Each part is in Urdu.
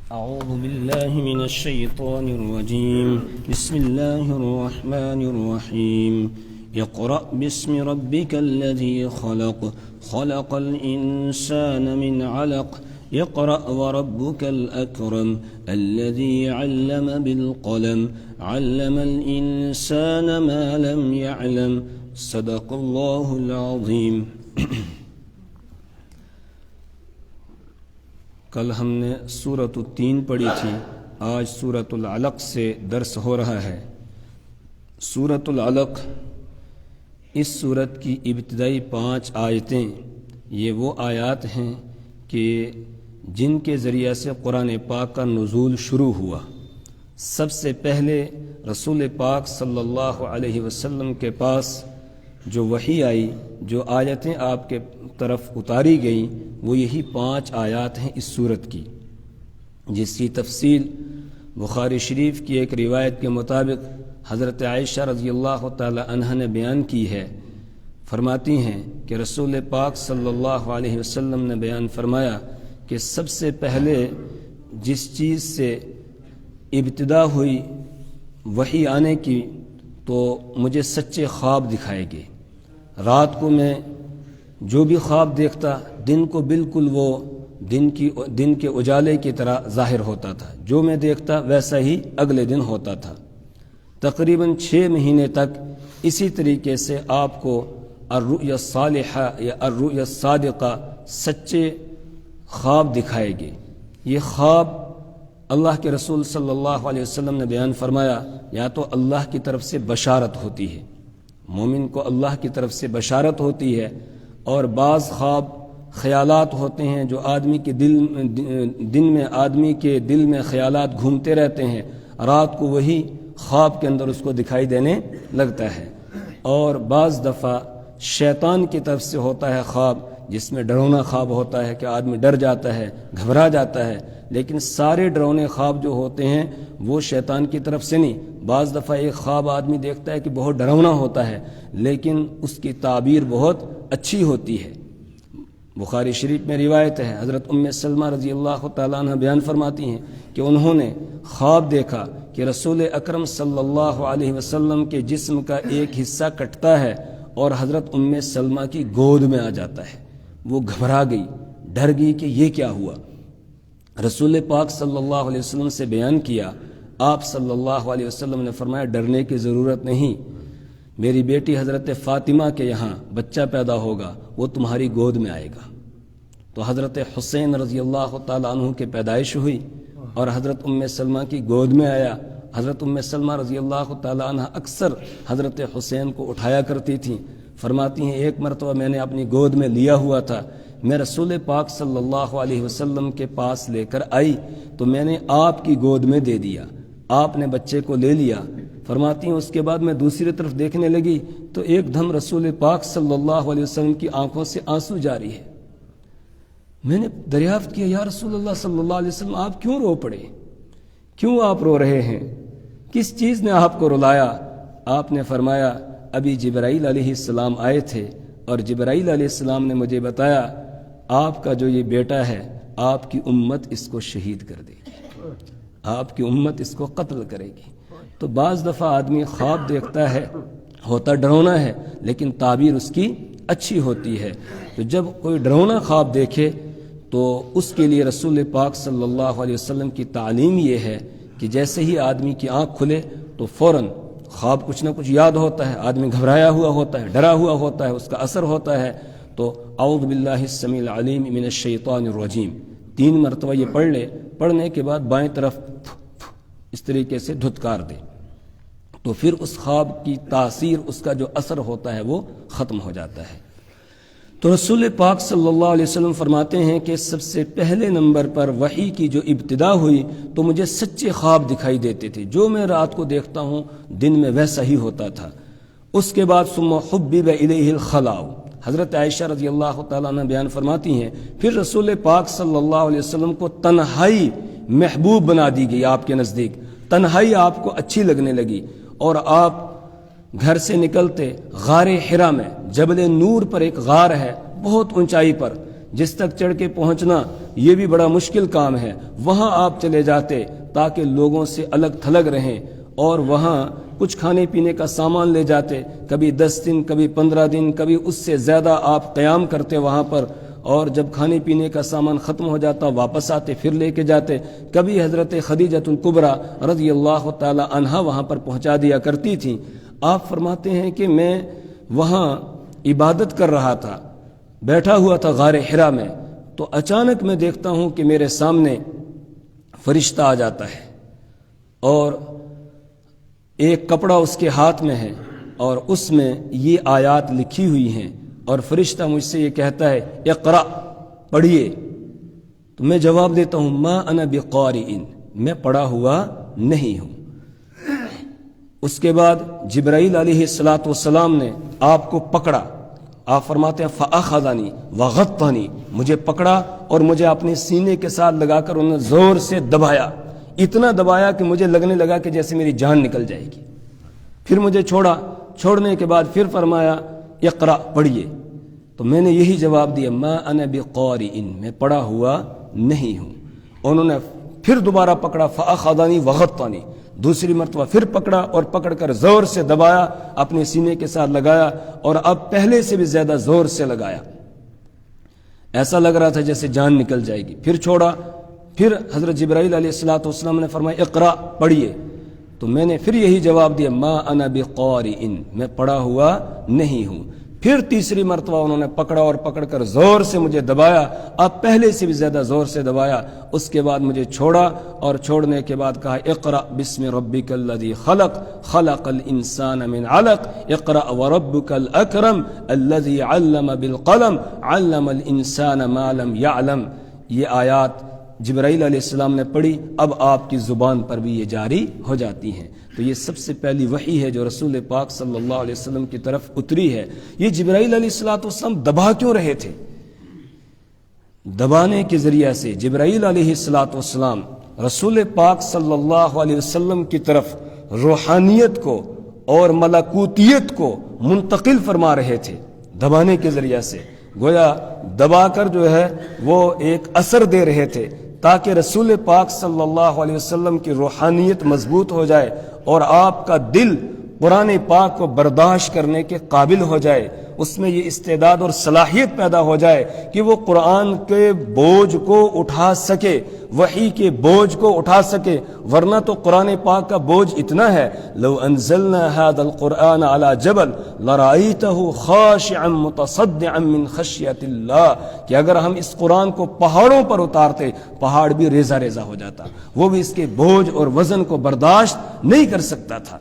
أعوذ بالله من الشيطان الرجيم. بسم الله الرحمن الرحيم. اقرأ باسم ربك الذي خلق. خلق الإنسان من علق. اقرأ وربك الأكرم. الذي علم بالقلم. علم الإنسان ما لم يعلم. صدق الله العظيم. کل ہم نے سورۃ التین پڑھی تھی، آج سورۃ العلق سے درس ہو رہا ہے۔ سورۃ العلق، اس سورت کی ابتدائی 5 آیتیں یہ وہ آیات ہیں کہ جن کے ذریعہ سے قرآن پاک کا نزول شروع ہوا۔ سب سے پہلے رسول پاک صلی اللہ علیہ وسلم کے پاس جو وحی آئی، جو آیتیں آپ کے طرف اتاری گئیں، وہ یہی 5 آیات ہیں اس سورت کی، جس کی تفصیل بخاری شریف کی ایک روایت کے مطابق حضرت عائشہ رضی اللہ تعالی عنہ نے بیان کی ہے۔ فرماتی ہیں کہ رسول پاک صلی اللہ علیہ وسلم نے بیان فرمایا کہ سب سے پہلے جس چیز سے ابتدا ہوئی وحی آنے کی تو مجھے سچے خواب دکھائے گئے۔ رات کو میں جو بھی خواب دیکھتا، دن کو بالکل وہ دن کے اجالے کی طرح ظاہر ہوتا تھا، جو میں دیکھتا ویسا ہی اگلے دن ہوتا تھا۔ تقریباً 6 مہینے تک اسی طریقے سے آپ کو الرؤیا الصالحہ یا الرؤیا الصادقہ سچے خواب دکھائے گئے۔ یہ خواب اللہ کے رسول صلی اللہ علیہ وسلم نے بیان فرمایا، یا تو اللہ کی طرف سے بشارت ہوتی ہے، مومن کو اللہ کی طرف سے بشارت ہوتی ہے، اور بعض خواب خیالات ہوتے ہیں جو آدمی کے آدمی کے دل میں خیالات گھومتے رہتے ہیں، رات کو وہی خواب کے اندر اس کو دکھائی دینے لگتا ہے۔ اور بعض دفعہ شیطان کی طرف سے ہوتا ہے خواب، جس میں ڈرونا خواب ہوتا ہے کہ آدمی ڈر جاتا ہے، گھبرا جاتا ہے، لیکن سارے ڈرونے خواب جو ہوتے ہیں وہ شیطان کی طرف سے نہیں۔ بعض دفعہ ایک خواب آدمی دیکھتا ہے کہ بہت ڈراؤنا ہوتا ہے، لیکن اس کی تعبیر بہت اچھی ہوتی ہے۔ بخاری شریف میں روایت ہے، حضرت ام سلمہ رضی اللہ تعالیٰ عنہ بیان فرماتی ہیں کہ انہوں نے خواب دیکھا کہ رسول اکرم صلی اللہ علیہ وسلم کے جسم کا ایک حصہ کٹتا ہے اور حضرت ام سلمہ کی گود میں آ جاتا ہے۔ وہ گھبرا گئی، ڈر گئی کہ یہ کیا ہوا۔ رسول پاک صلی اللہ علیہ وسلم سے بیان کیا، آپ صلی اللہ علیہ وسلم نے فرمایا ڈرنے کی ضرورت نہیں، میری بیٹی حضرت فاطمہ کے یہاں بچہ پیدا ہوگا، وہ تمہاری گود میں آئے گا۔ تو حضرت حسین رضی اللہ تعالیٰ عنہ کی پیدائش ہوئی اور حضرت ام سلمہ کی گود میں آیا۔ حضرت ام سلمہ رضی اللہ تعالیٰ عنہ اکثر حضرت حسین کو اٹھایا کرتی تھیں۔ فرماتی ہیں ایک مرتبہ میں نے اپنی گود میں لیا ہوا تھا، میں رسول پاک صلی اللہ علیہ وسلم کے پاس لے کر آئی تو میں نے آپ کی گود میں دے دیا، آپ نے بچے کو لے لیا۔ فرماتی ہیں اس کے بعد میں دوسری طرف دیکھنے لگی تو ایک دم رسول پاک صلی اللہ علیہ وسلم کی آنکھوں سے آنسو جاری ہے۔ میں نے دریافت کیا، یا رسول اللہ صلی اللہ علیہ وسلم آپ کیوں رو پڑے، کیوں آپ رو رہے ہیں، کس چیز نے آپ کو رلایا؟ آپ نے فرمایا ابھی جبرائیل علیہ السلام آئے تھے اور جبرائیل علیہ السلام نے مجھے بتایا آپ کا جو یہ بیٹا ہے آپ کی امت اس کو شہید کر دے گی، آپ کی امت اس کو قتل کرے گی۔ تو بعض دفعہ آدمی خواب دیکھتا ہے، ہوتا ڈرونا ہے لیکن تعبیر اس کی اچھی ہوتی ہے۔ تو جب کوئی ڈرونا خواب دیکھے تو اس کے لیے رسول پاک صلی اللہ علیہ وسلم کی تعلیم یہ ہے کہ جیسے ہی آدمی کی آنکھ کھلے تو فوراً خواب کچھ نہ کچھ یاد ہوتا ہے، آدمی گھبرایا ہوا ہوتا ہے، ڈرا ہوا ہوتا ہے، اس کا اثر ہوتا ہے، تو اعوذ باللہ السمیع العلیم من الشیطان الرجیم 3 مرتبہ یہ پڑھ لے، پڑھنے کے بعد بائیں طرف اس طریقے سے دھتکار دے، تو پھر اس خواب کی تاثیر، اس کا جو اثر ہوتا ہے وہ ختم ہو جاتا ہے۔ تو رسول پاک صلی اللہ علیہ وسلم فرماتے ہیں کہ سب سے پہلے نمبر پر وحی کی جو ابتدا ہوئی تو مجھے سچے خواب دکھائی دیتے تھے، جو میں رات کو دیکھتا ہوں دن میں ویسا ہی ہوتا تھا۔ اس کے بعد ثم حبب الیہ الخلاء، حضرت عائشہ رضی اللہ تعالیٰ عنہ بیان فرماتی ہیں پھر رسول پاک صلی اللہ علیہ وسلم کو تنہائی محبوب بنا دی گئی، آپ کے نزدیک تنہائی آپ کو اچھی لگنے لگی، اور آپ گھر سے نکلتے غار حرا میں، جبل نور پر ایک غار ہے بہت اونچائی پر، جس تک چڑھ کے پہنچنا یہ بھی بڑا مشکل کام ہے، وہاں آپ چلے جاتے تاکہ لوگوں سے الگ تھلگ رہیں، اور وہاں کچھ کھانے پینے کا سامان لے جاتے، کبھی 10 دن، کبھی 15 دن، کبھی اس سے زیادہ آپ قیام کرتے وہاں پر، اور جب کھانے پینے کا سامان ختم ہو جاتا واپس آتے پھر لے کے جاتے۔ کبھی حضرت خدیجۃ الکبریٰ رضی اللہ تعالی عنہا وہاں پر پہنچا دیا کرتی تھیں۔ آپ فرماتے ہیں کہ میں وہاں عبادت کر رہا تھا، بیٹھا ہوا تھا غار حرا میں، تو اچانک میں دیکھتا ہوں کہ میرے سامنے فرشتہ آ جاتا ہے اور ایک کپڑا اس کے ہاتھ میں ہے اور اس میں یہ آیات لکھی ہوئی ہیں، اور فرشتہ مجھ سے یہ کہتا ہے اقرأ، پڑھیے۔ تو میں جواب دیتا ہوں ما انا بقارئ، میں پڑھا ہوا نہیں ہوں۔ اس کے بعد جبرائیل علیہ السلام نے آپ کو پکڑا۔ آپ فرماتے ہیں فأخذنی وغطنی، مجھے پکڑا اور مجھے اپنے سینے کے ساتھ لگا کر انہوں نے زور سے دبایا، اتنا دبایا کہ مجھے لگنے لگا کہ جیسے میری جان نکل جائے گی۔ پھر مجھے چھوڑا، چھوڑنے کے بعد پھر فرمایا اقرأ، پڑھیے۔ تو میں نے یہی جواب دیا ما انا بقارئ، میں پڑھا ہوا نہیں ہوں۔ انہوں نے پھر دوبارہ پکڑا فأخذنی وغطنی، دوسری مرتبہ پھر پکڑا اور پکڑ کر زور سے دبایا، اپنے سینے کے ساتھ لگایا، اور اب پہلے سے بھی زیادہ زور سے لگایا، ایسا لگ رہا تھا جیسے جان نکل جائے گی۔ پھر چھوڑا، پھر حضرت جبرائیل علیہ السلام نے فرمایا اقرأ، پڑھیے۔ تو میں نے پھر یہی جواب دیا ما انا بقارئ، میں پڑھا ہوا نہیں ہوں۔ پھر تیسری مرتبہ انہوں نے پکڑا اور پکڑ کر زور سے مجھے دبایا، اب پہلے سے بھی زیادہ زور سے دبایا۔ اس کے بعد مجھے چھوڑا، اور چھوڑنے کے بعد کہا اقرأ بسم ربک الذی خلق، خلق الانسان من علق، اقرأ وربک الاکرم الذی علم بالقلم، علم الانسان ما لم یعلم۔ یہ آیات جبرائیل علیہ السلام نے پڑھی، اب آپ کی زبان پر بھی یہ جاری ہو جاتی ہیں۔ تو یہ سب سے پہلی وحی ہے جو رسول پاک صلی اللہ علیہ وسلم کی طرف اتری ہے۔ یہ جبرائیل علیہ السلام دبا کیوں رہے تھے؟ دبانے کے ذریعے سے جبرائیل علیہ السلام رسول پاک صلی اللہ علیہ وسلم کی طرف روحانیت کو اور ملکوتیت کو منتقل فرما رہے تھے، دبانے کے ذریعے سے، گویا دبا کر جو ہے وہ ایک اثر دے رہے تھے تاکہ رسول پاک صلی اللہ علیہ وسلم کی روحانیت مضبوط ہو جائے اور آپ کا دل قرآن پاک کو برداشت کرنے کے قابل ہو جائے، اس میں یہ استعداد اور صلاحیت پیدا ہو جائے کہ وہ قرآن کے بوجھ کو اٹھا سکے، وحی کے بوجھ کو اٹھا سکے۔ ورنہ تو قرآن پاک کا بوجھ اتنا ہے، لو انزلنا هذا القرآن على جبل لرأيته خاشعا متصدعا من خشیۃ اللہ، کہ اگر ہم اس قرآن کو پہاڑوں پر اتارتے، پہاڑ بھی ریزہ ریزہ ہو جاتا، وہ بھی اس کے بوجھ اور وزن کو برداشت نہیں کر سکتا تھا۔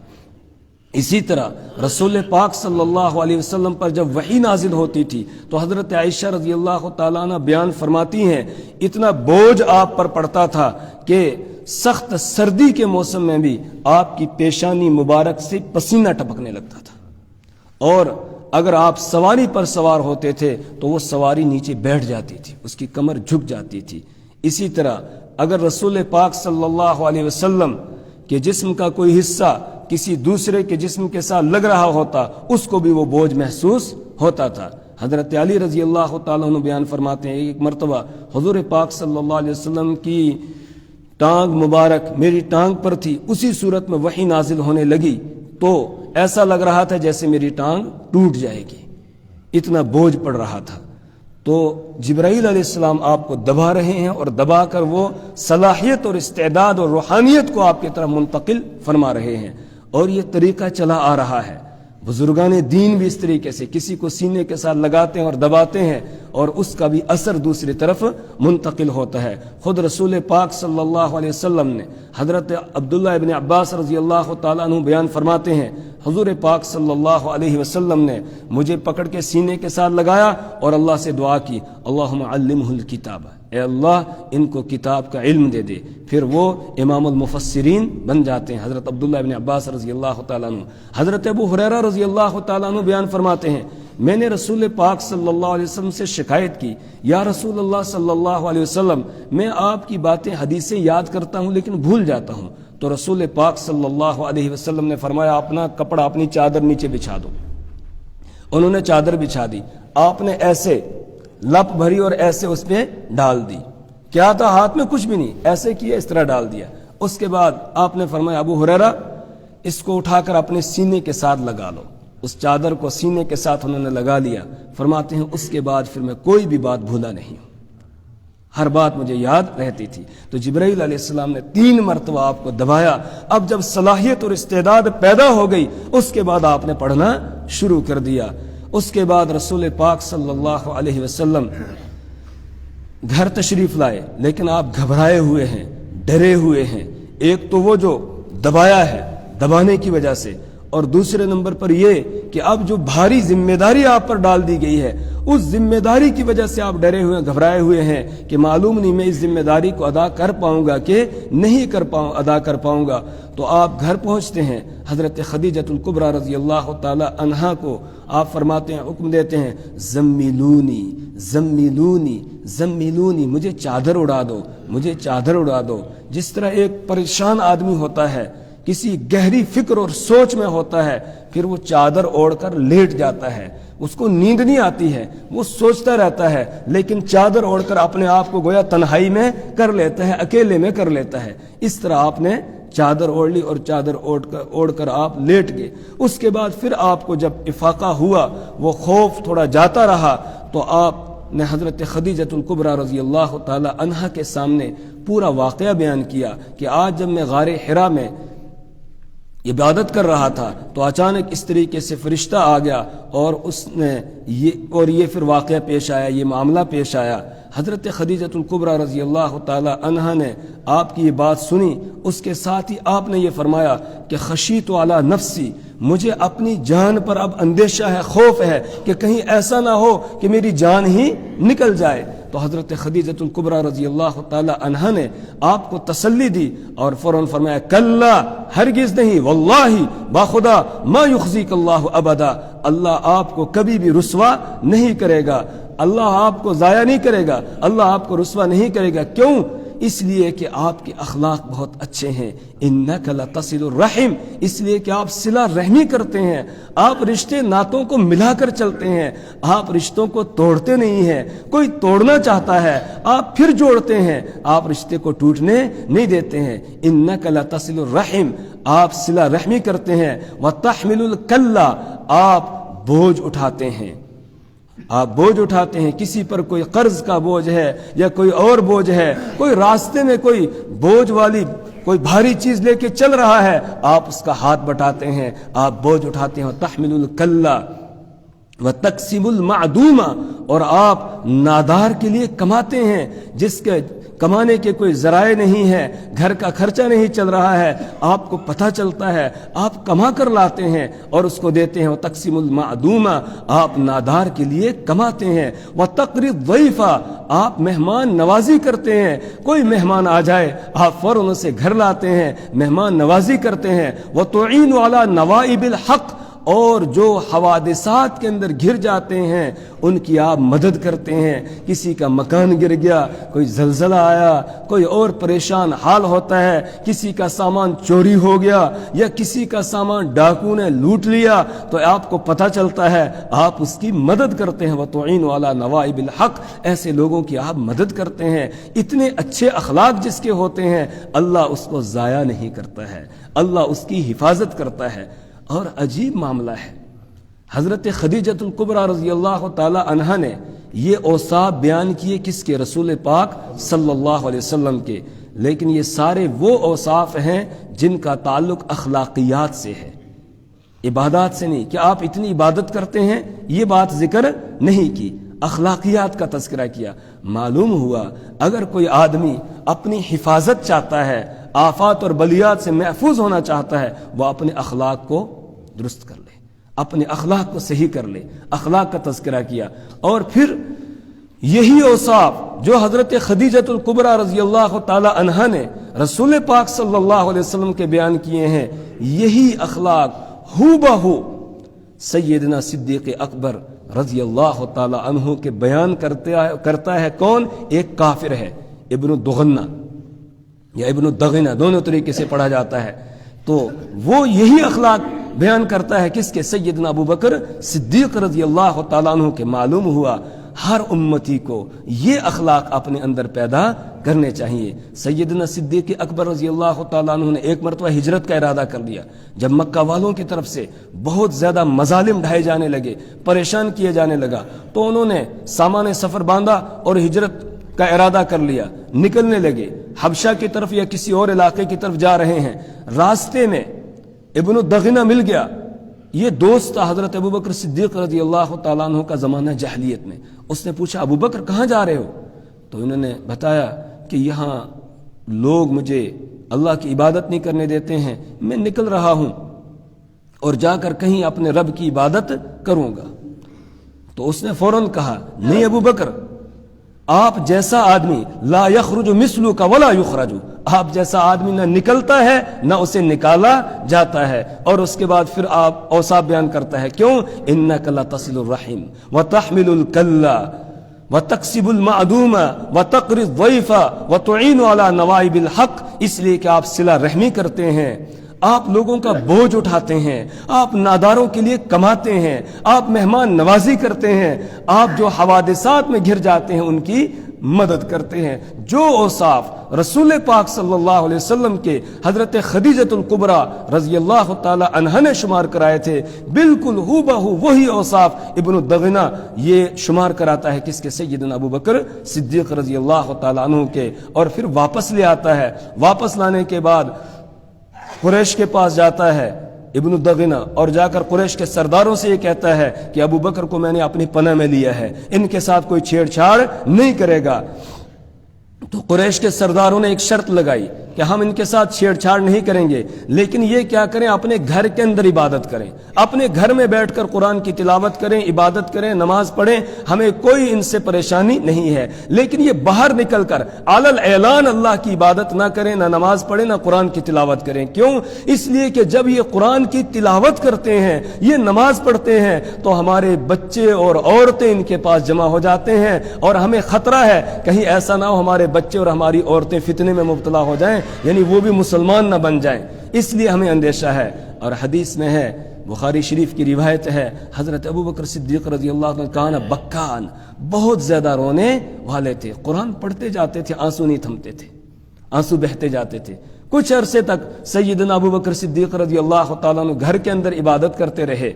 اسی طرح رسول پاک صلی اللہ علیہ وسلم پر جب وحی نازل ہوتی تھی تو حضرت عائشہ رضی اللہ تعالیٰ عنہ بیان فرماتی ہیں اتنا بوجھ آپ پر پڑتا تھا کہ سخت سردی کے موسم میں بھی آپ کی پیشانی مبارک سے پسینہ ٹپکنے لگتا تھا، اور اگر آپ سواری پر سوار ہوتے تھے تو وہ سواری نیچے بیٹھ جاتی تھی، اس کی کمر جھک جاتی تھی۔ اسی طرح اگر رسول پاک صلی اللہ علیہ وسلم کے جسم کا کوئی حصہ کسی دوسرے کے جسم کے ساتھ لگ رہا ہوتا، اس کو بھی وہ بوجھ محسوس ہوتا تھا۔ حضرت علی رضی اللہ تعالیٰ عنہ بیان فرماتے ہیں ایک مرتبہ حضور پاک صلی اللہ علیہ وسلم کی ٹانگ مبارک میری ٹانگ پر تھی، اسی صورت میں وحی نازل ہونے لگی تو ایسا لگ رہا تھا جیسے میری ٹانگ ٹوٹ جائے گی، اتنا بوجھ پڑ رہا تھا۔ تو جبرائیل علیہ السلام آپ کو دبا رہے ہیں، اور دبا کر وہ صلاحیت اور استعداد اور روحانیت کو آپ کی طرف منتقل فرما رہے ہیں، اور یہ طریقہ چلا آ رہا ہے۔ بزرگان دین بھی اس طریقے سے کسی کو سینے کے ساتھ لگاتے ہیں اور دباتے ہیں، اور اس کا بھی اثر دوسری طرف منتقل ہوتا ہے۔ خود رسول پاک صلی اللہ علیہ وسلم نے حضرت عبداللہ ابن عباس رضی اللہ تعالیٰ عنہ بیان فرماتے ہیں حضور پاک صلی اللہ علیہ وسلم نے مجھے پکڑ کے سینے کے ساتھ لگایا اور اللہ سے دعا کی اللہم علمہ الکتاب، اے اللہ ان کو کتاب کا علم دے دے، پھر وہ امام المفسرین بن جاتے ہیں۔ حضرت عبداللہ ابن عباس رضی اللہ تعالیٰ عنہ، حضرت ابو ہریرہ رضی اللہ تعالیٰ عنہ بیان فرماتے ہیں میں نے رسول پاک صلی اللہ علیہ وسلم سے شکایت کی، یا رسول اللہ صلی اللہ علیہ وسلم میں آپ کی باتیں حدیثیں یاد کرتا ہوں لیکن بھول جاتا ہوں، تو رسول پاک صلی اللہ علیہ وسلم نے فرمایا اپنا کپڑا اپنی چادر نیچے بچھا دو۔ انہوں نے چادر بچھا دی، آپ نے ایسے لپ بھری اور ایسے اس پہ ڈال دی. کیا تھا ہاتھ میں؟ کچھ بھی نہیں، ایسے کیا، اس طرح ڈال دیا. اس کے بعد آپ نے فرمایا ابو ہریرہ اس کو اٹھا کر اپنے سینے کے ساتھ لگا لو. اس چادر کو سینے کے ساتھ انہوں نے لگا لیا. فرماتے ہیں اس کے بعد پھر میں کوئی بھی بات بھولا نہیں ہوں، ہر بات مجھے یاد رہتی تھی. تو جبرائیل علیہ السلام نے 3 مرتبہ آپ کو دبایا. اب جب صلاحیت اور استعداد پیدا ہو گئی اس کے بعد آپ نے پڑھنا شروع کر دیا. اس کے بعد رسول پاک صلی اللہ علیہ وسلم گھر تشریف لائے، لیکن آپ گھبرائے ہوئے ہیں، ڈرے ہوئے ہیں. ایک تو وہ جو دبایا ہے دبانے کی وجہ سے، اور دوسرے نمبر پر یہ کہ اب جو بھاری ذمہ داری آپ پر ڈال دی گئی ہے اس ذمہ داری کی وجہ سے آپ ڈرے ہوئے گھبرائے ہوئے ہیں کہ معلوم نہیں میں اس ذمہ داری کو ادا کر پاؤں گا کہ نہیں ادا کر پاؤں گا. تو آپ گھر پہنچتے ہیں. حضرت خدیجۃ الکبریٰ رضی اللہ تعالی عنہا کو آپ فرماتے ہیں، حکم دیتے ہیں زمیلونی زمیلونی زمیلونی، مجھے چادر اڑا دو، مجھے چادر اڑا دو. جس طرح ایک پریشان آدمی ہوتا ہے، کسی گہری فکر اور سوچ میں ہوتا ہے، پھر وہ چادر اوڑھ کر لیٹ جاتا ہے، اس کو نیند نہیں آتی ہے، وہ سوچتا رہتا ہے، لیکن چادر اوڑھ کر اپنے آپ کو گویا تنہائی میں کر لیتا ہے، اکیلے میں کر لیتا ہے. اس طرح آپ نے چادر اوڑھ لی اور چادر اوڑھ کر آپ لیٹ گئے. اس کے بعد پھر آپ کو جب افاقہ ہوا، وہ خوف تھوڑا جاتا رہا، تو آپ نے حضرت خدیجۃ الکبریٰ رضی اللہ تعالی عنہا کے سامنے پورا واقعہ بیان کیا کہ آج جب میں غار حرا میں عبادت کر رہا تھا تو اچانک اس طریقے سے فرشتہ آ گیا اور اس نے یہ پھر واقعہ پیش آیا، یہ معاملہ پیش آیا. حضرت خدیجۃ الکبریٰ رضی اللہ تعالی عنہا نے آپ کی یہ بات سنی. اس کے ساتھ ہی آپ نے یہ فرمایا کہ خشیت علی نفسی، مجھے اپنی جان پر اب اندیشہ ہے، خوف ہے کہ کہیں ایسا نہ ہو کہ میری جان ہی نکل جائے. تو حضرت خدیجۃ الکبریٰ رضی اللہ تعالی عنہا نے آپ کو تسلی دی اور فوراً فرمایا کلا، ہرگز نہیں، واللہ باخدا ما یخزیک اللہ ابدا، اللہ آپ کو کبھی بھی رسوا نہیں کرے گا، اللہ آپ کو ضائع نہیں کرے گا، اللہ آپ کو رسوا نہیں کرے گا. کیوں؟ اس لیے کہ آپ کے اخلاق بہت اچھے ہیں. انک لتصل الرحم، اس لیے کہ آپ صلہ رحمی کرتے ہیں، آپ رشتے ناتوں کو ملا کر چلتے ہیں، آپ رشتوں کو توڑتے نہیں ہیں. کوئی توڑنا چاہتا ہے آپ پھر جوڑتے ہیں، آپ رشتے کو ٹوٹنے نہیں دیتے ہیں. انک لتصل الرحم، آپ صلہ رحمی کرتے ہیں. وتحمل الکل، آپ بوجھ اٹھاتے ہیں، آپ بوجھ اٹھاتے ہیں. کسی پر کوئی قرض کا بوجھ ہے یا کوئی اور بوجھ ہے، کوئی راستے میں کوئی بوجھ والی کوئی بھاری چیز لے کے چل رہا ہے، آپ اس کا ہاتھ بٹاتے ہیں، آپ بوجھ اٹھاتے ہیں. تحمل الکل وتکسب المعدوم، اور آپ نادار کے لیے کماتے ہیں، جس کے کمانے کے کوئی ذرائع نہیں ہے، گھر کا خرچہ نہیں چل رہا ہے، آپ کو پتہ چلتا ہے، آپ کما کر لاتے ہیں اور اس کو دیتے ہیں. وتقسم المعدوم، آپ نادار کے لیے کماتے ہیں. وتقری الضیف، آپ مہمان نوازی کرتے ہیں، کوئی مہمان آ جائے آپ فوراً اسے گھر لاتے ہیں، مہمان نوازی کرتے ہیں. وتعین علی نوائب الحق، اور جو حوادثات کے اندر گر جاتے ہیں ان کی آپ مدد کرتے ہیں. کسی کا مکان گر گیا، کوئی زلزلہ آیا، کوئی اور پریشان حال ہوتا ہے، کسی کا سامان چوری ہو گیا یا کسی کا سامان ڈاکو نے لوٹ لیا، تو آپ کو پتہ چلتا ہے، آپ اس کی مدد کرتے ہیں. وتعین علی نوائب الحق، ایسے لوگوں کی آپ مدد کرتے ہیں. اتنے اچھے اخلاق جس کے ہوتے ہیں اللہ اس کو ضائع نہیں کرتا ہے، اللہ اس کی حفاظت کرتا ہے. اور عجیب معاملہ ہے، حضرت خدیجۃ الکبریٰ رضی اللہ تعالی عنہا نے یہ اوصاف بیان کیے کس کے؟ رسول پاک صلی اللہ علیہ وسلم کے. لیکن یہ سارے وہ اوصاف ہیں جن کا تعلق اخلاقیات سے ہے، عبادات سے نہیں. کہ آپ اتنی عبادت کرتے ہیں یہ بات ذکر نہیں کی، اخلاقیات کا تذکرہ کیا. معلوم ہوا اگر کوئی آدمی اپنی حفاظت چاہتا ہے، آفات اور بلیات سے محفوظ ہونا چاہتا ہے، وہ اپنے اخلاق کو درست کر لے، اپنے اخلاق کو صحیح کر لے. اخلاق کا تذکرہ کیا. اور پھر یہی اوصاف جو حضرت خدیجۃ الکبریٰ رضی اللہ تعالی عنہا نے رسول پاک صلی اللہ علیہ وسلم کے بیان کیے ہیں، یہی اخلاق ہو بہو سیدنا صدیق اکبر رضی اللہ تعالی عنہ کے بیان کرتا ہے. کون؟ ایک کافر ہے، ابن دغنہ یا ابن دغنہ، دونوں طریقے سے پڑھا جاتا ہے. تو وہ یہی اخلاق بیان کرتا ہے کس کے؟ سیدنا ابو بکر صدیق رضی اللہ تعالیٰ عنہ کے. معلوم ہوا ہر امتی کو یہ اخلاق اپنے اندر پیدا کرنے چاہیے۔ سیدنا صدیق اکبر رضی اللہ تعالیٰ عنہ نے ایک مرتبہ ہجرت کا ارادہ کر لیا، جب مکہ والوں کی طرف سے بہت زیادہ مظالم ڈھائے جانے لگے، پریشان کیے جانے لگا، تو انہوں نے سامان سفر باندھا اور ہجرت کا ارادہ کر لیا، نکلنے لگے حبشہ کی طرف یا کسی اور علاقے کی طرف جا رہے ہیں۔ راستے میں ابن الدغنہ مل گیا، یہ دوست تھا حضرت ابوبکر صدیق رضی اللہ تعالیٰ عنہ کا زمانہ جاہلیت میں۔ اس نے پوچھا ابو بکر کہاں جا رہے ہو؟ تو انہوں نے بتایا کہ یہاں لوگ مجھے اللہ کی عبادت نہیں کرنے دیتے ہیں، میں نکل رہا ہوں اور جا کر کہیں اپنے رب کی عبادت کروں گا۔ تو اس نے فوراً کہا نہیں ابو بکر، آپ جیسا آدمی لا یخرج مثلک ولا یخرج، آپ جیسا آدمی نہ نکلتا ہے نہ اسے نکالا جاتا ہے۔ اور اس کے بعد پھر آپ اوصاف بیان کرتا ہے، کیوں؟ انک لتصل الرحم وتحمل الکل وتکسب المعدوم وتقری الضیف وتعین علی نوائب الحق، اس لیے کہ آپ صلہ رحمی کرتے ہیں، آپ لوگوں کا بوجھ اٹھاتے ہیں، آپ ناداروں کے لیے کماتے ہیں، آپ مہمان نوازی کرتے ہیں، آپ جو حوادثات میں گھر جاتے ہیں ان کی مدد کرتے ہیں۔ جو اوصاف رسول پاک صلی اللہ علیہ وسلم کے حضرت خدیجۃ الکبریٰ رضی اللہ تعالی عنہا نے شمار کرائے تھے، بالکل ہو بہو وہی اوصاف ابن الدغنہ یہ شمار کراتا ہے کس کے؟ سیدنا ابو بکر صدیق رضی اللہ تعالی عنہ کے۔ اور پھر واپس لے آتا ہے، واپس لانے کے بعد قریش کے پاس جاتا ہے ابن الدغنہ، اور جا کر قریش کے سرداروں سے یہ کہتا ہے کہ ابو بکر کو میں نے اپنی پناہ میں لیا ہے، ان کے ساتھ کوئی چھیڑ چھاڑ نہیں کرے گا۔ تو قریش کے سرداروں نے ایک شرط لگائی کہ ہم ان کے ساتھ چھیڑ چھاڑ نہیں کریں گے، لیکن یہ کیا کریں؟ اپنے گھر کے اندر عبادت کریں، اپنے گھر میں بیٹھ کر قرآن کی تلاوت کریں، عبادت کریں، نماز پڑھیں، ہمیں کوئی ان سے پریشانی نہیں ہے۔ لیکن یہ باہر نکل کر علی الاعلان اللہ کی عبادت نہ کریں، نہ نماز پڑھیں، نہ قرآن کی تلاوت کریں۔ کیوں؟ اس لیے کہ جب یہ قرآن کی تلاوت کرتے ہیں، یہ نماز پڑھتے ہیں، تو ہمارے بچے اور عورتیں ان کے پاس جمع ہو جاتے ہیں، اور ہمیں خطرہ ہے کہیں ایسا نہ ہو ہمارے بچے اور ہماری عورتیں فتنے میں مبتلا ہو جائیں، یعنی وہ بھی مسلمان نہ بن جائیں، اس لیے ہمیں اندیشہ ہے۔ اور حدیث میں ہے، بخاری شریف کی روایت ہے، حضرت ابوبکر صدیق رضی اللہ عنہ کان بکان، بہت زیادہ رونے والے تھے، قرآن پڑھتے جاتے تھے، آنسو نہیں تھمتے تھے، آنسو بہتے جاتے تھے۔ کچھ عرصے تک سیدنا ابوبکر صدیق رضی اللہ تعالیٰ عنہ گھر کے اندر عبادت کرتے رہے،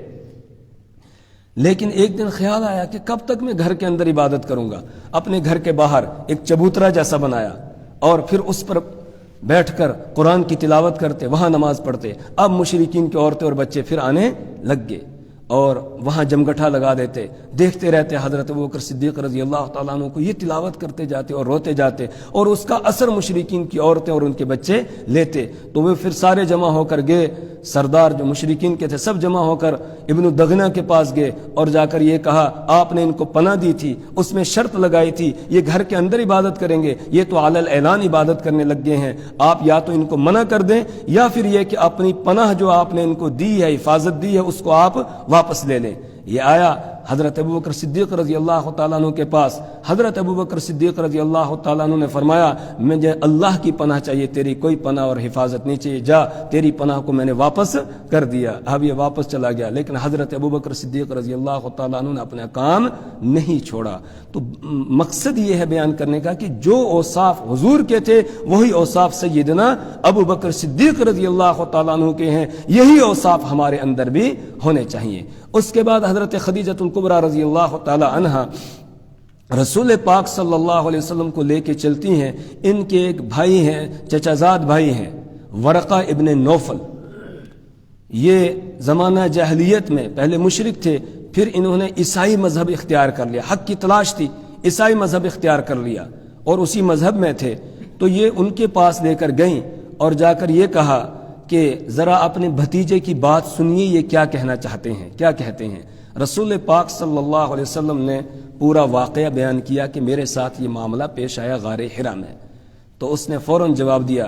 لیکن ایک دن خیال آیا کہ کب تک میں گھر کے اندر عبادت کروں گا۔ اپنے گھر کے باہر ایک چبوترا جیسا بنایا اور پھر اس پر بیٹھ کر قرآن کی تلاوت کرتے، وہاں نماز پڑھتے۔ اب مشرکین کی عورتیں اور بچے پھر آنے لگ گئے اور وہاں جمگٹھا لگا دیتے، دیکھتے رہتے حضرت ابوبکر صدیق رضی اللہ تعالیٰ عنہ کو یہ تلاوت کرتے جاتے اور روتے جاتے، اور اس کا اثر مشرکین کی عورتیں اور ان کے بچے لیتے۔ تو وہ پھر سارے جمع ہو کر گئے، سردار جو مشرکین کے تھے سب جمع ہو کر ابن الدغنہ کے پاس گئے اور جا کر یہ کہا آپ نے ان کو پناہ دی تھی، اس میں شرط لگائی تھی یہ گھر کے اندر عبادت کریں گے، یہ تو علی الاعلان عبادت کرنے لگ گئے ہیں، آپ یا تو ان کو منع کر دیں یا پھر یہ کہ اپنی پناہ جو آپ نے ان کو دی ہے، حفاظت دی ہے، اس کو آپ واپس لے لیں۔ یہ آیا حضرت ابوبکر صدیق رضی اللہ تعالیٰ عنہ کے پاس، حضرت ابوبکر صدیق رضی اللہ تعالیٰ عنہ نے فرمایا مجھے اللہ کی پناہ چاہیے، تیری کوئی پناہ اور حفاظت نہیں چاہیے، جا تیری پناہ کو میں نے واپس کر دیا۔ اب یہ واپس چلا گیا، لیکن حضرت ابوبکر صدیق رضی اللہ تعالیٰ عنہ نے اپنا کام نہیں چھوڑا۔ تو مقصد یہ ہے بیان کرنے کا کہ جو اوصاف حضور کے تھے وہی اوصاف سیدنا ابوبکر صدیق رضی اللہ تعالیٰ عنہ کے ہیں، یہی اوصاف ہمارے اندر بھی ہونے چاہیے۔ اس کے بعد حضرت خدیجۃ الکبریٰ رضی اللہ تعالی عنہا رسول پاک صلی اللہ علیہ وسلم کو لے کے چلتی ہیں۔ ان کے ایک بھائی ہیں، چچا زاد بھائی ہیں، ورقہ ابن نوفل۔ یہ زمانہ جاہلیت میں پہلے مشرک تھے، پھر انہوں نے عیسائی مذہب اختیار کر لیا، حق کی تلاش تھی، عیسائی مذہب اختیار کر لیا اور اسی مذہب میں تھے۔ تو یہ ان کے پاس لے کر گئیں اور جا کر یہ کہا کہ ذرا اپنے بھتیجے کی بات سنیے، یہ کیا کہنا چاہتے ہیں، کیا کہتے ہیں۔ رسول پاک صلی اللہ علیہ وسلم نے پورا واقعہ بیان کیا کہ میرے ساتھ یہ معاملہ پیش آیا غار حرا میں۔ تو اس نے فوراً جواب دیا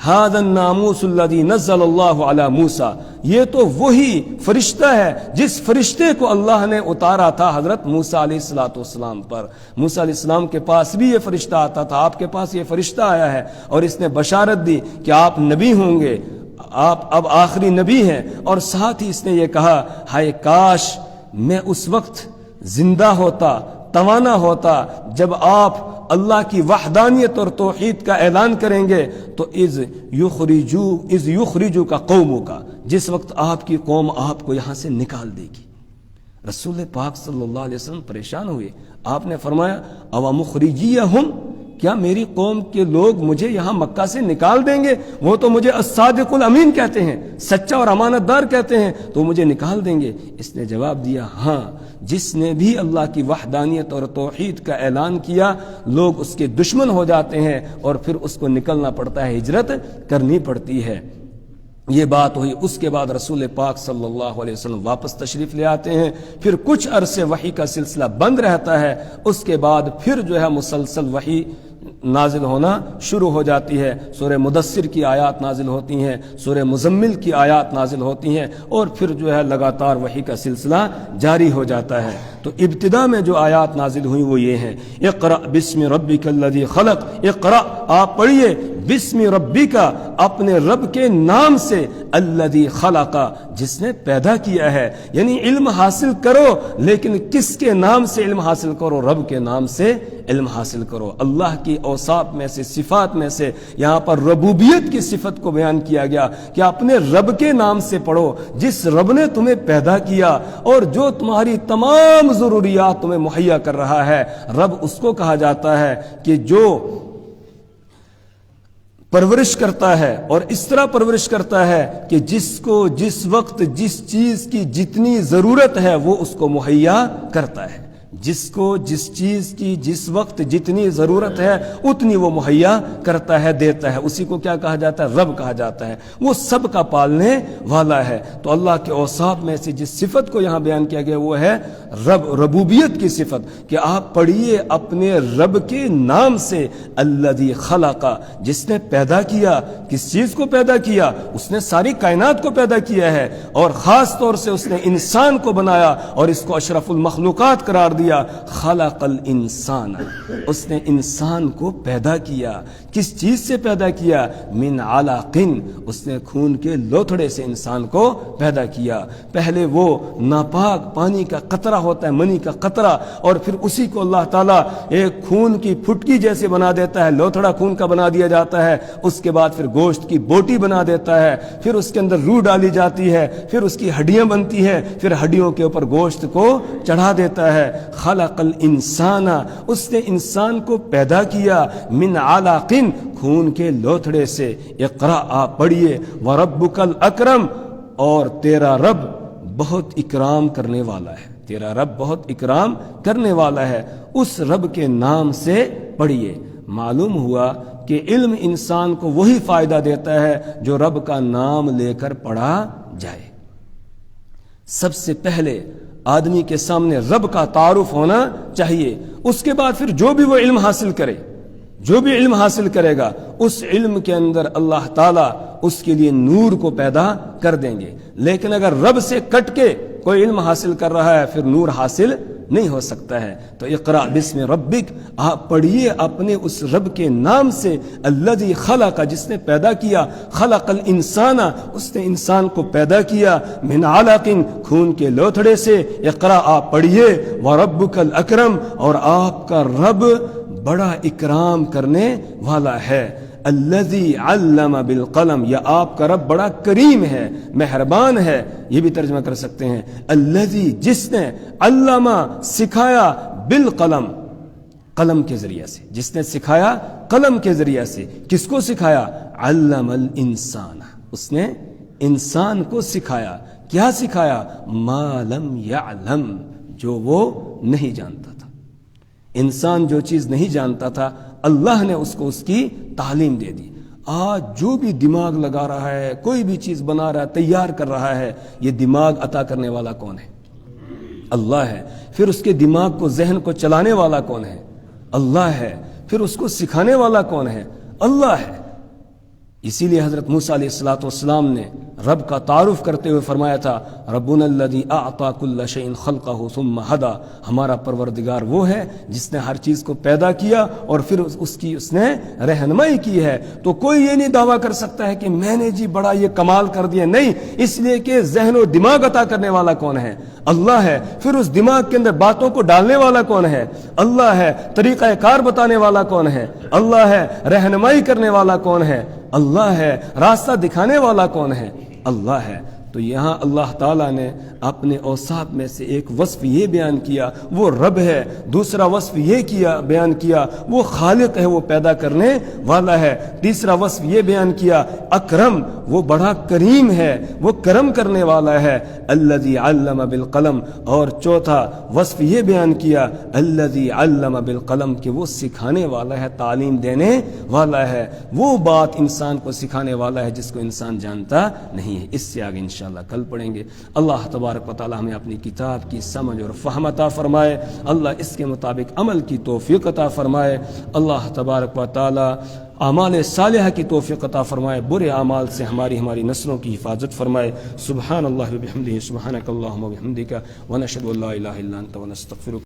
ھذا الناموس الذی نزل اللہ علی موسیٰ، یہ تو وہی فرشتہ ہے جس فرشتے کو اللہ نے اتارا تھا حضرت موسیٰ علیہ السلام پر۔ موسیٰ علیہ السلام کے پاس بھی یہ فرشتہ آتا تھا، آپ کے پاس یہ فرشتہ آیا ہے اور اس نے بشارت دی کہ آپ نبی ہوں گے، آپ اب آخری نبی ہیں، اور ساتھ ہی اس نے یہ کہا ہائے کاش میں اس وقت زندہ ہوتا توانا ہوتا جب آپ اللہ کی وحدانیت اور توحید کا اعلان کریں گے تو اذ یخرجو کا قوموں کا، جس وقت آپ کی قوم آپ کو یہاں سے نکال دے گی۔ رسول پاک صلی اللہ علیہ وسلم پریشان ہوئے، آپ نے فرمایا اوا مخرجیہم، کیا میری قوم کے لوگ مجھے یہاں مکہ سے نکال دیں گے؟ وہ تو مجھے الصادق الامین کہتے ہیں، سچا اور امانت دار کہتے ہیں، تو مجھے نکال دیں گے؟ اس نے جواب دیا ہاں، جس نے بھی اللہ کی وحدانیت اور توحید کا اعلان کیا لوگ اس کے دشمن ہو جاتے ہیں اور پھر اس کو نکلنا پڑتا ہے، ہجرت کرنی پڑتی ہے۔ یہ بات ہوئی، اس کے بعد رسول پاک صلی اللہ علیہ وسلم واپس تشریف لے آتے ہیں، پھر کچھ عرصے وحی کا سلسلہ بند رہتا ہے، اس کے بعد پھر جو ہے مسلسل وحی نازل ہونا شروع ہو جاتی ہے، سورہ مدثر کی آیات نازل ہوتی ہیں، سورہ مزمل کی آیات نازل ہوتی ہیں، اور پھر جو ہے لگاتار وحی کا سلسلہ جاری ہو جاتا ہے۔ تو ابتدا میں جو آیات نازل ہوئی وہ یہ ہیں، اقرأ بسم ربک الذی خلق، اقرأ آپ پڑھیے، بسم ربک اپنے رب کے نام سے، الذی خلق جس نے پیدا کیا ہے، یعنی علم حاصل کرو لیکن کس کے نام سے علم حاصل کرو؟ رب کے نام سے علم حاصل کرو۔ اللہ کی اوصاف میں سے، صفات میں سے یہاں پر ربوبیت کی صفت کو بیان کیا گیا کہ اپنے رب کے نام سے پڑھو، جس رب نے تمہیں پیدا کیا اور جو تمہاری تمام ضروریات تمہیں مہیا کر رہا ہے۔ رب اس کو کہا جاتا ہے کہ جو پرورش کرتا ہے اور اس طرح پرورش کرتا ہے کہ جس کو جس وقت جس چیز کی جتنی ضرورت ہے وہ اس کو مہیا کرتا ہے، جس کو جس چیز کی جس وقت جتنی ضرورت ہے اتنی وہ مہیا کرتا ہے، دیتا ہے، اسی کو کیا کہا جاتا ہے؟ رب کہا جاتا ہے، وہ سب کا پالنے والا ہے۔ تو اللہ کے اوصاف میں سے جس صفت کو یہاں بیان کیا گیا وہ ہے ربوبیت کی صفت، کہ آپ پڑھیے اپنے رب کے نام سے، الذی خلق جس نے پیدا کیا۔ کس چیز کو پیدا کیا؟ اس نے ساری کائنات کو پیدا کیا ہے، اور خاص طور سے اس نے انسان کو بنایا اور اس کو اشرف المخلوقات قرار دیا۔ خلق الانسان، اس نے انسان کو پیدا کیا۔ کس چیز سے پیدا کیا؟ من علق، اس نے خون کے لوتھڑے سے انسان کو پیدا کیا۔ پہلے وہ ناپاک پانی کا قطرہ ہوتا ہے، منی کا قطرہ، اور پھر اسی کو اللہ تعالیٰ ایک خون کی پھٹکی جیسے بنا دیتا ہے، لوتھڑا خون کا بنا دیا جاتا ہے، اس کے بعد پھر گوشت کی بوٹی بنا دیتا ہے، پھر اس کے اندر روح ڈالی جاتی ہے، پھر اس کی ہڈیاں بنتی ہے، پھر ہڈیوں کے اوپر گوشت کو چڑھا دیتا ہے۔ خلق الانسان، اس نے انسان کو پیدا کیا، من علق خون کے لوتھڑے سے۔ اقرأ آپ پڑھیے، وربک الاکرم، اور تیرا رب بہت اکرام کرنے والا ہے، تیرا رب بہت اکرام کرنے والا ہے، اس رب کے نام سے پڑھیے۔ معلوم ہوا کہ علم انسان کو وہی فائدہ دیتا ہے جو رب کا نام لے کر پڑھا جائے۔ سب سے پہلے آدمی کے سامنے رب کا تعارف ہونا چاہیے، اس کے بعد پھر جو بھی وہ علم حاصل کرے، جو بھی علم حاصل کرے گا اس علم کے اندر اللہ تعالیٰ اس کے لیے نور کو پیدا کر دیں گے۔ لیکن اگر رب سے کٹ کے کوئی علم حاصل کر رہا ہے پھر نور حاصل نہیں ہو سکتا ہے۔ تو اقرأ بسم ربک، آپ پڑھیے اپنے اس رب کے نام سے، الذی خلق جس نے پیدا کیا، خلق الانسان اس نے انسان کو پیدا کیا، من علق خون کے لوتھڑے سے۔ اقرأ آپ پڑھیے، وربک الاکرم اور آپ کا رب بڑا اکرام کرنے والا ہے۔ الذی علم بالقلم، یا آپ کا رب بڑا کریم ہے، مہربان ہے، یہ بھی ترجمہ کر سکتے ہیں۔ الذی جس نے، علم سکھایا، بالقلم قلم کے ذریعے سے، جس نے سکھایا قلم کے ذریعے سے۔ کس کو سکھایا؟ علم الانسان، اس نے انسان کو سکھایا۔ کیا سکھایا؟ ما لم یعلم، جو وہ نہیں جانتا تھا۔ انسان جو چیز نہیں جانتا تھا اللہ نے اس کو اس کی تعلیم دے دی۔ آج جو بھی دماغ لگا رہا ہے، کوئی بھی چیز بنا رہا ہے، تیار کر رہا ہے، یہ دماغ عطا کرنے والا کون ہے؟ اللہ ہے۔ پھر اس کے دماغ کو، ذہن کو چلانے والا کون ہے؟ اللہ ہے۔ پھر اس کو سکھانے والا کون ہے؟ اللہ ہے۔ اسی لیے حضرت موسیٰ علیہ الصلوۃ والسلام نے رب کا تعارف کرتے ہوئے فرمایا تھا ربنا الذی اعطى كل شيء خلقه ثم هدى، ہمارا پروردگار وہ ہے جس نے ہر چیز کو پیدا کیا اور پھر اس نے رہنمائی کی ہے۔ تو کوئی یہ نہیں دعویٰ کر سکتا ہے کہ میں نے جی بڑا یہ کمال کر دیا، نہیں، اس لیے کہ ذہن و دماغ عطا کرنے والا کون ہے؟ اللہ ہے۔ پھر اس دماغ کے اندر باتوں کو ڈالنے والا کون ہے؟ اللہ ہے۔ طریقہ کار بتانے والا کون ہے؟ اللہ ہے۔ رہنمائی کرنے والا کون ہے؟ اللہ ہے۔ راستہ دکھانے والا کون ہے؟ اللہ ہے۔ تو یہاں اللہ تعالیٰ نے اپنے اوصاف میں سے ایک وصف یہ بیان کیا وہ رب ہے، دوسرا وصف یہ بیان کیا وہ خالق ہے، وہ پیدا کرنے والا ہے، تیسرا وصف یہ بیان کیا اکرم، وہ بڑا کریم ہے، وہ کرم کرنے والا ہے، الذی علم بالقلم، اور چوتھا وصف یہ بیان کیا الذی علم بالقلم کہ وہ سکھانے والا ہے، تعلیم دینے والا ہے، وہ بات انسان کو سکھانے والا ہے جس کو انسان جانتا نہیں ہے۔ اس سے آگے انشاءاللہ کل پڑھیں گے۔ اللہ تبارک و تعالی ہمیں اپنی کتاب کی سمجھ اور فہم عطا فرمائے، اللہ اس کے مطابق عمل کی توفیق عطا فرمائے، اللہ تبارک و تعالی اعمال صالحہ کی توفیق عطا فرمائے، برے اعمال سے ہماری نسلوں کی حفاظت فرمائے۔ سبحان اللہ و بحمدہ، سبحانک اللہم و بحمدک، ونشہد ان لا الہ الا انت ونستغفرک۔